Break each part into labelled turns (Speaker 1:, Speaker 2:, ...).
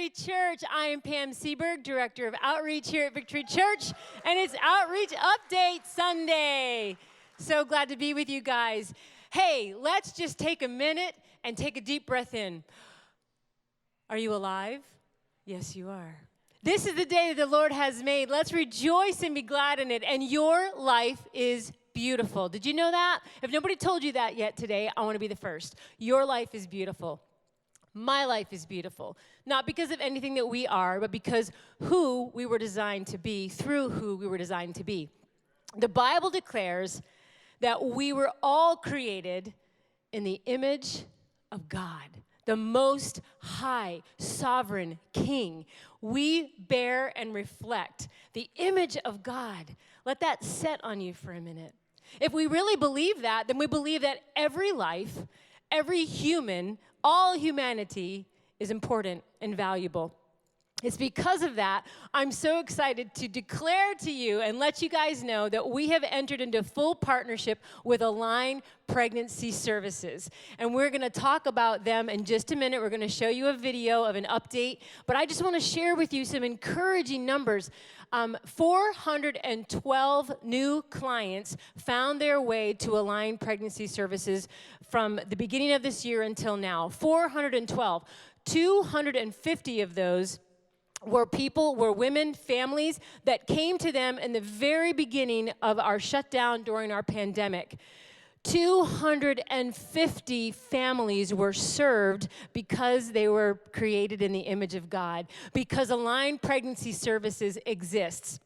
Speaker 1: Victory Church. I am Pam Seberg, Director of Outreach here at Victory Church, and it's Outreach Update Sunday. So glad to be with you guys. Hey, let's just take a minute and take a deep breath in. Are you alive? Yes, you are. This is the day that the Lord has made. Let's rejoice and be glad in it. And your life is beautiful. Did you know that? If nobody told you that yet today, I want to be the first. Your life is beautiful. My life is beautiful. Not because of anything that we are, but because who we were designed to be, through who we were designed to be. The Bible declares that we were all created in the image of God, the Most High, Sovereign King. We bear and reflect the image of God. Let that set on you for a minute. If we really believe that, then we believe that every life, every human, all humanity is important and valuable. It's because of that I'm so excited to declare to you and let you guys know that we have entered into full partnership with Align Pregnancy Services. And we're going to talk about them in just a minute. We're going to show you a video of an update. But I just want to share with you some encouraging numbers. 412 new clients found their way to Align Pregnancy Services from the beginning of this year until now. 412. 250 of those were women, families that came to them in the very beginning of our shutdown during our pandemic. 250 families were served because they were created in the image of God, because Align Pregnancy Services exists,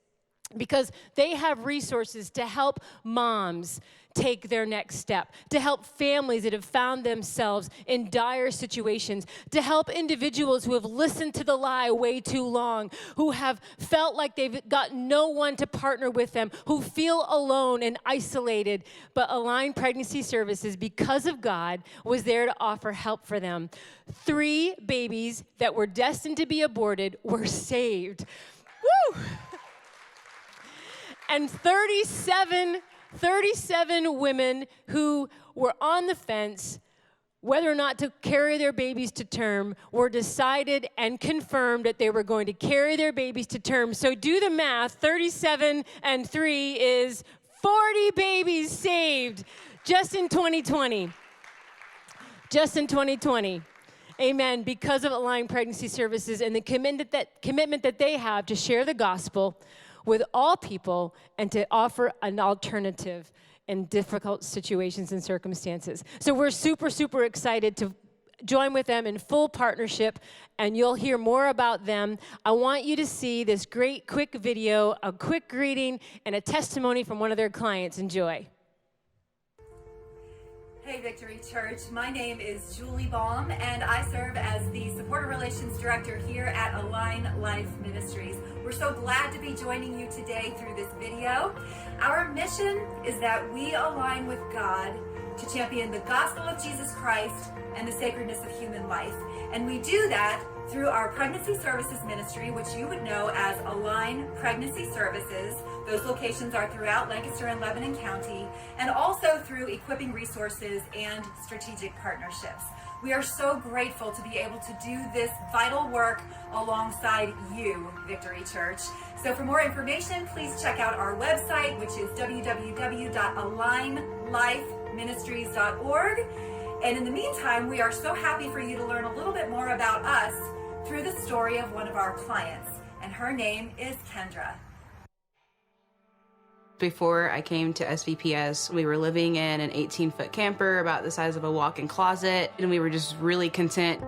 Speaker 1: because they have resources to help moms take their next step, to help families that have found themselves in dire situations, to help individuals who have listened to the lie way too long, who have felt like they've got no one to partner with them, who feel alone and isolated. But Align Pregnancy Services, because of God, was there to offer help for them. 3 babies that were destined to be aborted were saved. Woo! And 37 women who were on the fence whether or not to carry their babies to term were decided and confirmed that they were going to carry their babies to term. So do the math. 37 and 3 is 40 babies saved just in 2020. Just in 2020. Amen. Because of Align Pregnancy Services and the commitment that they have to share the gospel with all people and to offer an alternative in difficult situations and circumstances. So we're super, super excited to join with them in full partnership, and you'll hear more about them. I want you to see this great quick video, a quick greeting, and a testimony from one of their clients. Enjoy.
Speaker 2: Hey Victory Church, my name is Julie Baum and I serve as the Supporter Relations Director here at Align Life Ministries. We're so glad to be joining you today through this video. Our mission is that we align with God to champion the gospel of Jesus Christ and the sacredness of human life. And we do that through our pregnancy services ministry, which you would know as Align Pregnancy Services. Those locations are throughout Lancaster and Lebanon County, and also through equipping resources and strategic partnerships. We are so grateful to be able to do this vital work alongside you, Victory Church. So for more information, please check out our website, which is www.alignlifeministries.org. And in the meantime, we are so happy for you to learn a little bit more about us through the story of one of our clients, and her name is Kendra.
Speaker 3: Before I came to SVPS, we were living in an 18-foot camper about the size of a walk-in closet, and we were just really content.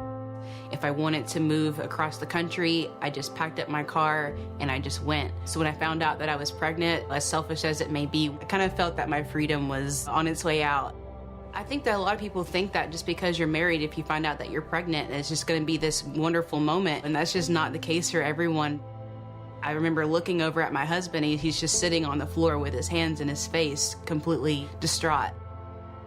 Speaker 3: If I wanted to move across the country, I just packed up my car and I just went. So when I found out that I was pregnant, as selfish as it may be, I kind of felt that my freedom was on its way out. I think that a lot of people think that just because you're married, if you find out that you're pregnant, it's just going to be this wonderful moment, and that's just not the case for everyone. I remember looking over at my husband, he's just sitting on the floor with his hands in his face, completely distraught.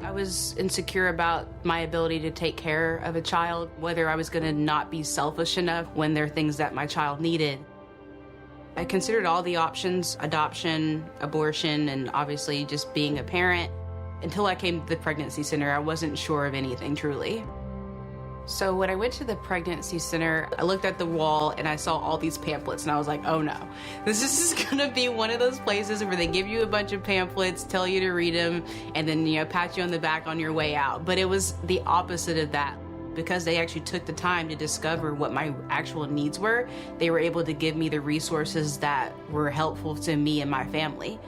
Speaker 3: I was insecure about my ability to take care of a child, whether I was going to not be selfish enough when there are things that my child needed. I considered all the options: adoption, abortion, and obviously just being a parent. Until I came to the pregnancy center, I wasn't sure of anything truly. So when I went to the pregnancy center, I looked at the wall and I saw all these pamphlets and I was like, oh no, this is gonna be one of those places where they give you a bunch of pamphlets, tell you to read them, and then, pat you on the back on your way out. But it was the opposite of that. Because they actually took the time to discover what my actual needs were, they were able to give me the resources that were helpful to me and my family.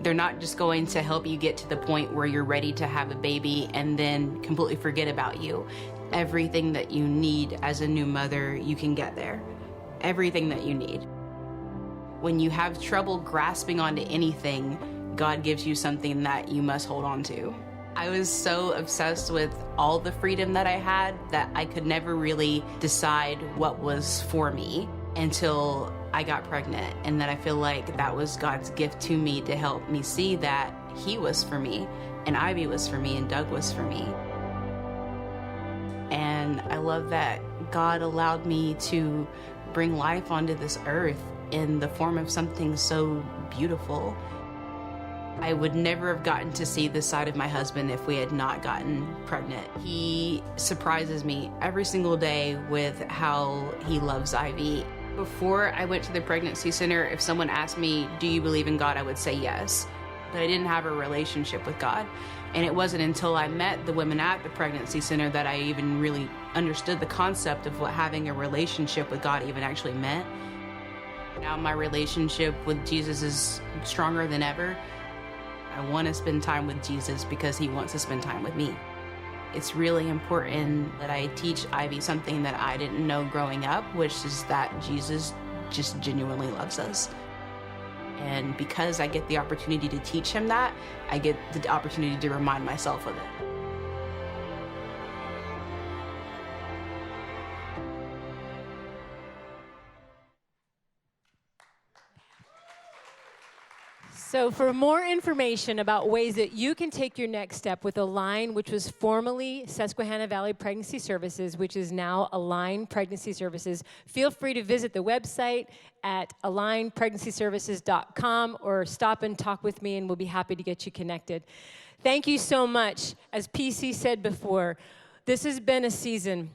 Speaker 3: They're not just going to help you get to the point where you're ready to have a baby and then completely forget about you. Everything that you need as a new mother, you can get there. Everything that you need. When you have trouble grasping onto anything, God gives you something that you must hold on to. I was so obsessed with all the freedom that I had that I could never really decide what was for me until I got pregnant. And then I feel like that was God's gift to me to help me see that He was for me, and Ivy was for me, and Doug was for me. And I love that God allowed me to bring life onto this earth in the form of something so beautiful. I would never have gotten to see this side of my husband if we had not gotten pregnant. He surprises me every single day with how he loves Ivy. Before I went to the pregnancy center, if someone asked me, do you believe in God? I would say yes. But I didn't have a relationship with God. And it wasn't until I met the women at the pregnancy center that I even really understood the concept of what having a relationship with God even actually meant. Now my relationship with Jesus is stronger than ever. I want to spend time with Jesus because He wants to spend time with me. It's really important that I teach Ivy something that I didn't know growing up, which is that Jesus just genuinely loves us. And because I get the opportunity to teach him that, I get the opportunity to remind myself of it.
Speaker 1: So for more information about ways that you can take your next step with Align, which was formerly Susquehanna Valley Pregnancy Services, which is now Align Pregnancy Services, feel free to visit the website at alignpregnancyservices.com or stop and talk with me and we'll be happy to get you connected. Thank you so much. As PC said before, this has been a season.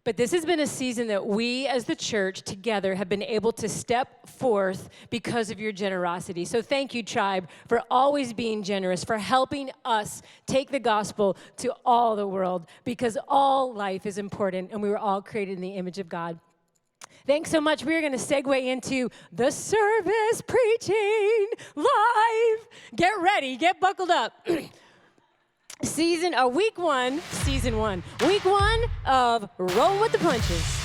Speaker 1: But this has been a season that we as the church together have been able to step forth because of your generosity. So thank you, Tribe, for always being generous, for helping us take the gospel to all the world, because all life is important and we were all created in the image of God. Thanks so much. We're going to segue into the service preaching live. Get ready. Get buckled up. Week one of Roll with the Punches.